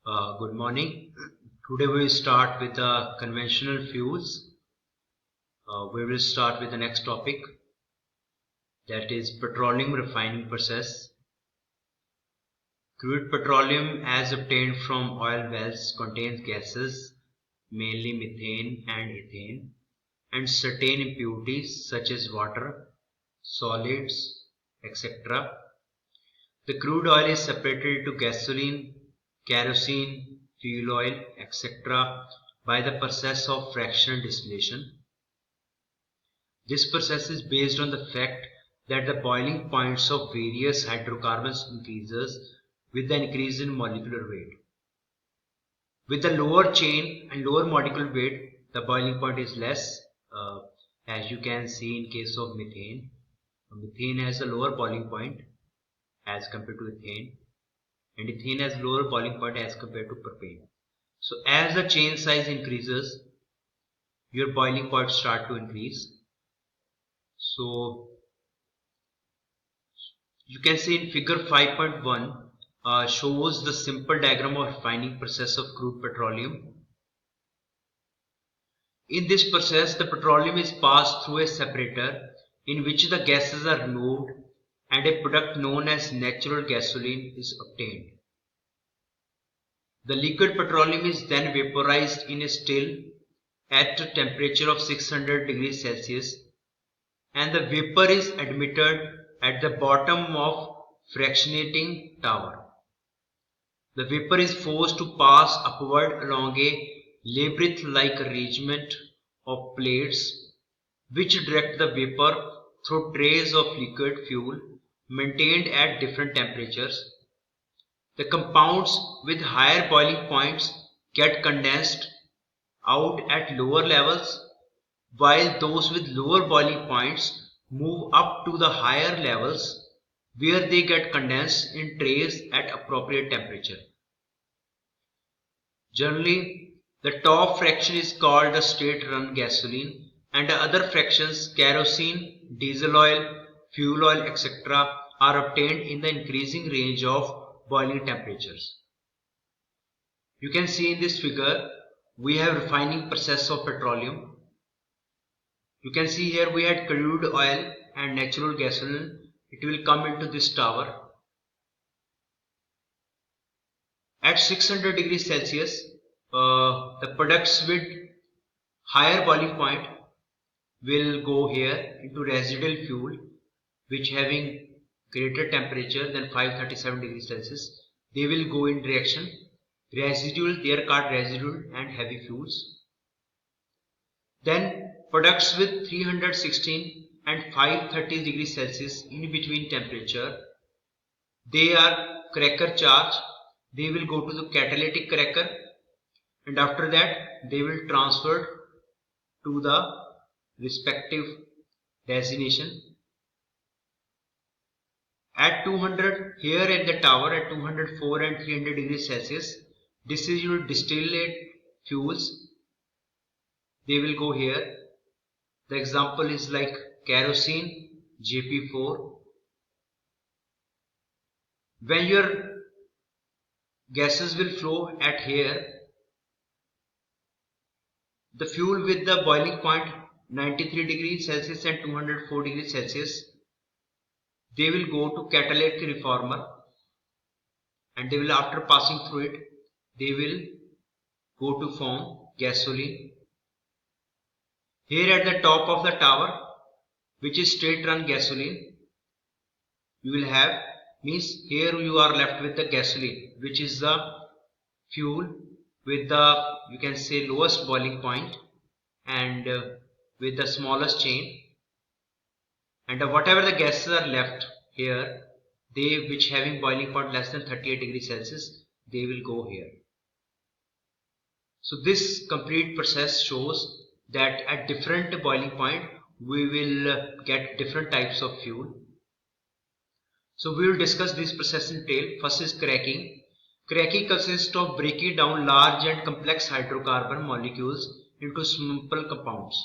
Good morning. Today we will start with the conventional fuels. We will start with the next topic, that is petroleum refining process. Crude petroleum as obtained from oil wells contains gases, mainly methane and ethane, and certain impurities such as water, solids, etc. The crude oil is separated into gasoline, kerosene, fuel oil, etc. by the process of fractional distillation. This process is based on the fact that the boiling points of various hydrocarbons increases with the increase in molecular weight. With the lower chain and lower molecular weight, the boiling point is less, uh, as you can see in case of methane. Methane has a lower boiling point as compared to ethane, and ethane has lower boiling point as compared to propane. So as the chain size increases, your boiling point start to increase. So you can see in figure 5.1 shows the simple diagram of refining process of crude petroleum. In this process, the petroleum is passed through a separator in which the gases are removed and a product known as natural gasoline is obtained. The liquid petroleum is then vaporized in a still at a temperature of 600 degrees Celsius, and the vapor is admitted at the bottom of fractionating tower. The vapor is forced to pass upward along a labyrinth-like arrangement of plates which direct the vapor through trays of liquid fuel maintained at different temperatures. The compounds with higher boiling points get condensed out at lower levels, while those with lower boiling points move up to the higher levels where they get condensed in trays at appropriate temperature. Generally, the top fraction is called the straight-run gasoline, and the other fractions, kerosene, diesel oil, fuel oil, etc., are obtained in the increasing range of boiling temperatures. You can see in this figure, we have refining process of petroleum. You can see here we had crude oil and natural gasoline. It will come into this tower. At 600 degrees Celsius, the products with higher boiling point will go here into residual fuel, which having greater temperature than 537 degrees Celsius. They will go in reaction. Residual, they are called residual and heavy fuels. Then products with 316 and 530 degrees Celsius in between temperature, they are cracker charge. They will go to the catalytic cracker, and after that they will transfer to the respective destination. At 200, here at the tower at 204 and 300 degrees Celsius, this is your distillate fuels. They will go here. The example is like kerosene, JP4. When your gases will flow at here, the fuel with the boiling point 93 degrees Celsius and 204 degrees Celsius, they will go to catalytic reformer, and they will, after passing through it, they will go to form gasoline. Here at the top of the tower, which is straight run gasoline, you will have, means here you are left with the gasoline, which is the fuel with the, you can say, lowest boiling point and with the smallest chain, and whatever the gases are left here, they which having boiling point less than 38 degrees Celsius, they will go here. So this complete process shows that at different boiling point we will get different types of fuel. So we will discuss this process in detail. First is cracking. Cracking consists of breaking down large and complex hydrocarbon molecules into simple compounds.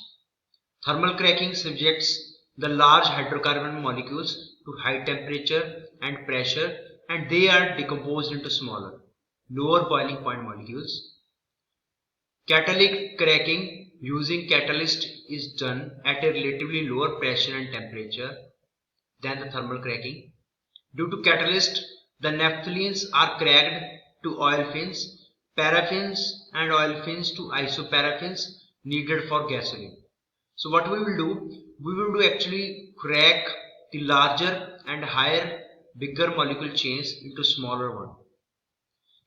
Thermal cracking subjects the large hydrocarbon molecules to high temperature and pressure, and they are decomposed into smaller. lower boiling point molecules. Catalytic cracking using catalyst is done at a relatively lower pressure and temperature than the thermal cracking. Due to catalyst, the naphthalenes are cracked to olefins, paraffins and olefins to isoparaffins needed for gasoline. So what we will do? We will do actually crack the larger and higher bigger molecule chains into smaller one.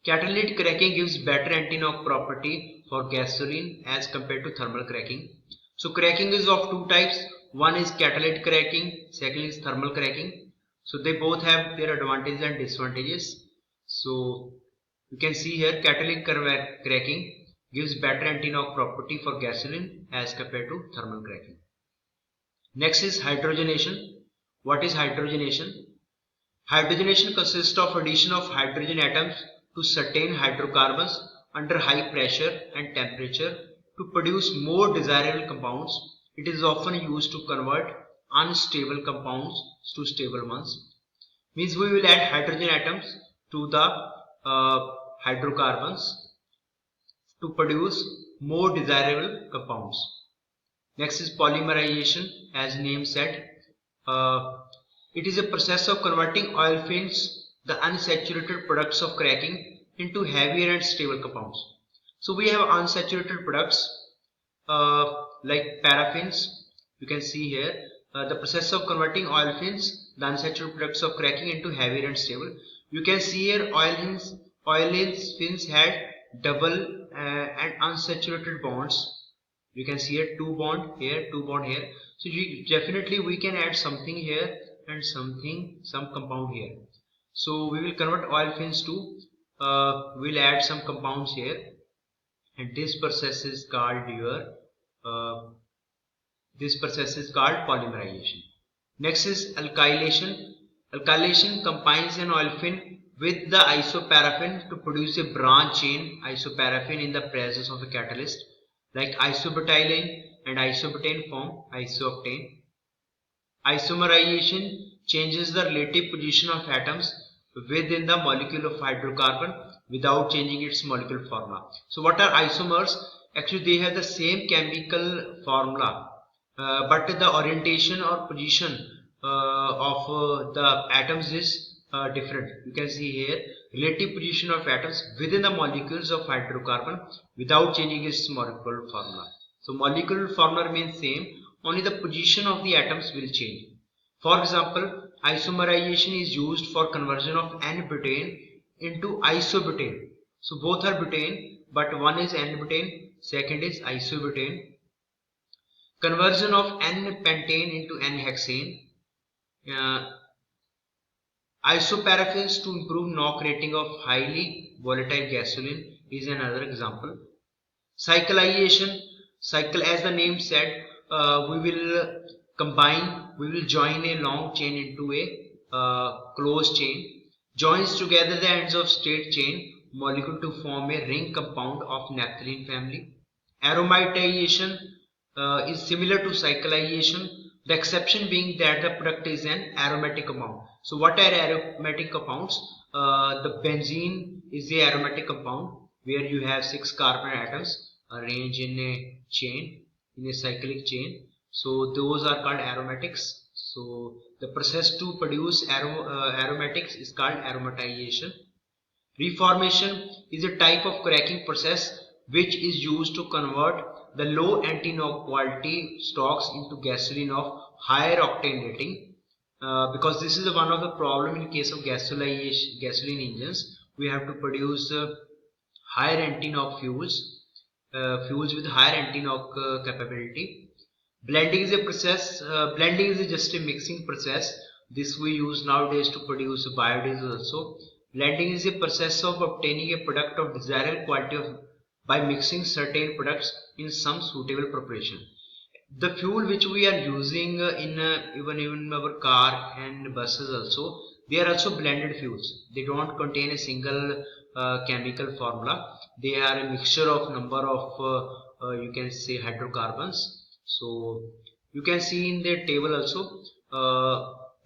Catalytic cracking gives better anti-knock property for gasoline as compared to thermal cracking. So cracking is of two types. One is catalytic cracking, second is thermal cracking. So they both have their advantages and disadvantages. So you can see here catalytic cracking gives better anti-knock property for gasoline as compared to thermal cracking. Next is hydrogenation. What is hydrogenation? Hydrogenation consists of addition of hydrogen atoms to certain hydrocarbons under high pressure and temperature to produce more desirable compounds. It is often used to convert unstable compounds to stable ones. Means we will add hydrogen atoms to the hydrocarbons to produce more desirable compounds. Next is polymerization, as name said. It is a process of converting olefins, the unsaturated products of cracking, into heavier and stable compounds. So we have unsaturated products like paraffins. You can see here the process of converting olefins, the unsaturated products of cracking, into heavier and stable. You can see here olefins had double and unsaturated bonds. You can see here two bond here, two bond here. So definitely we can add something here and some compound here. So we will convert olefins to we'll add some compounds here, and this process is called your polymerization. Next is alkylation. Alkylation combines an olefin with the isoparaffin to produce a branch chain isoparaffin in the presence of a catalyst, like isobutylene and isobutane form isooctane. Isomerization changes the relative position of atoms within the molecule of hydrocarbon without changing its molecular formula. So what are isomers? Actually they have the same chemical formula, but the orientation or position of the atoms is different. You can see here relative position of atoms within the molecules of hydrocarbon without changing its molecular formula. So molecular formula remains same, only the position of the atoms will change. For example, isomerization is used for conversion of N-butane into isobutane. So both are butane, but one is N-butane, second is isobutane. Conversion of N-pentane into N-hexane. Isoparaffins to improve knock rating of highly volatile gasoline is another example. Cyclization, cycle as the name said, we will join a long chain into a closed chain, joins together the ends of straight chain molecule to form a ring compound of naphthalene family. Aromatization is similar to cyclization, the exception being that the product is an aromatic compound. So what are aromatic compounds? The benzene is the aromatic compound where you have 6 carbon atoms arranged in a chain, in a cyclic chain. So those are called aromatics. So the process to produce aromatics is called aromatization. Reformation is a type of cracking process which is used to convert the low anti-knock quality stocks into gasoline of higher octane rating. Because this is one of the problem in case of gasoline engines. We have to produce higher anti-knock fuels with higher anti-knock capability. Blending is a process. Blending is just a mixing process. This we use nowadays to produce biodiesel also. Blending is a process of obtaining a product of desirable quality by mixing certain products in some suitable preparation. The fuel which we are using even in our car and buses also, they are also blended fuels. They don't contain a single chemical formula. They are a mixture of number of you can say hydrocarbons. So you can see in the table also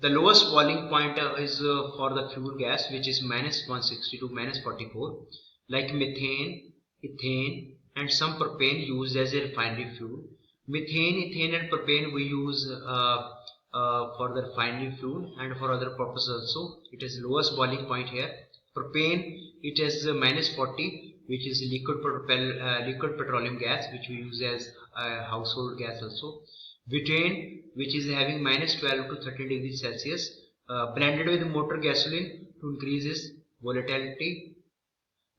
The lowest boiling point is for the fuel gas, which is minus 160 to minus 44, like methane, ethane, and some propane used as a refinery fuel. Methane, ethane, and propane we use for the refinery fuel and for other purposes also. It is lowest boiling point here. Propane, it is minus 40, which is liquid petroleum gas, which we use as household gas also. Butane, which is having minus 12 to 13 degrees Celsius, blended with motor gasoline to increase its volatility.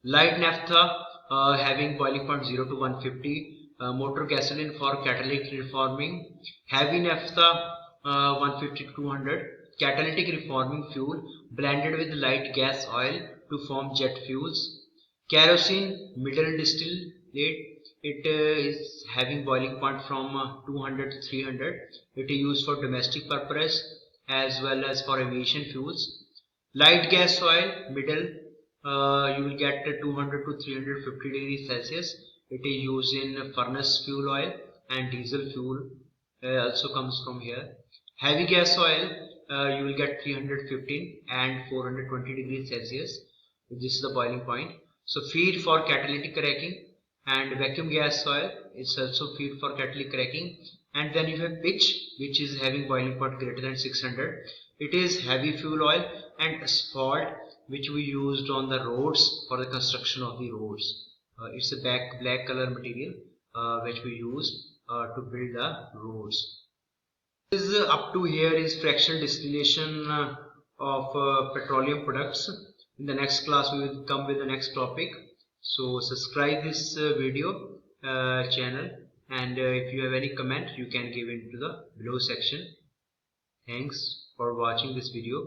Light naphtha, having boiling point 0 to 150, motor gasoline for catalytic reforming. Heavy naphtha, 150 to 200, catalytic reforming fuel blended with light gas oil to form jet fuels. Kerosene, middle distillate, it is having boiling point from 200 to 300. It is used for domestic purpose as well as for aviation fuels. Light gas oil, middle, you will get 200 to 350 degrees Celsius. It is used in furnace fuel oil and diesel fuel also comes from here. Heavy gas oil, you will get 315 and 420 degrees Celsius. This is the boiling point. So feed for catalytic cracking, and vacuum gas oil is also feed for catalytic cracking. And then you have pitch, which is having boiling point greater than 600. It is heavy fuel oil, and asphalt, which we used on the roads for the construction of the roads. It's a black color material which we use to build the roads. This is up to here is fractional distillation of petroleum products. In the next class we will come with the next topic. So subscribe this video channel, and if you have any comment you can give into the below section. Thanks for watching this video.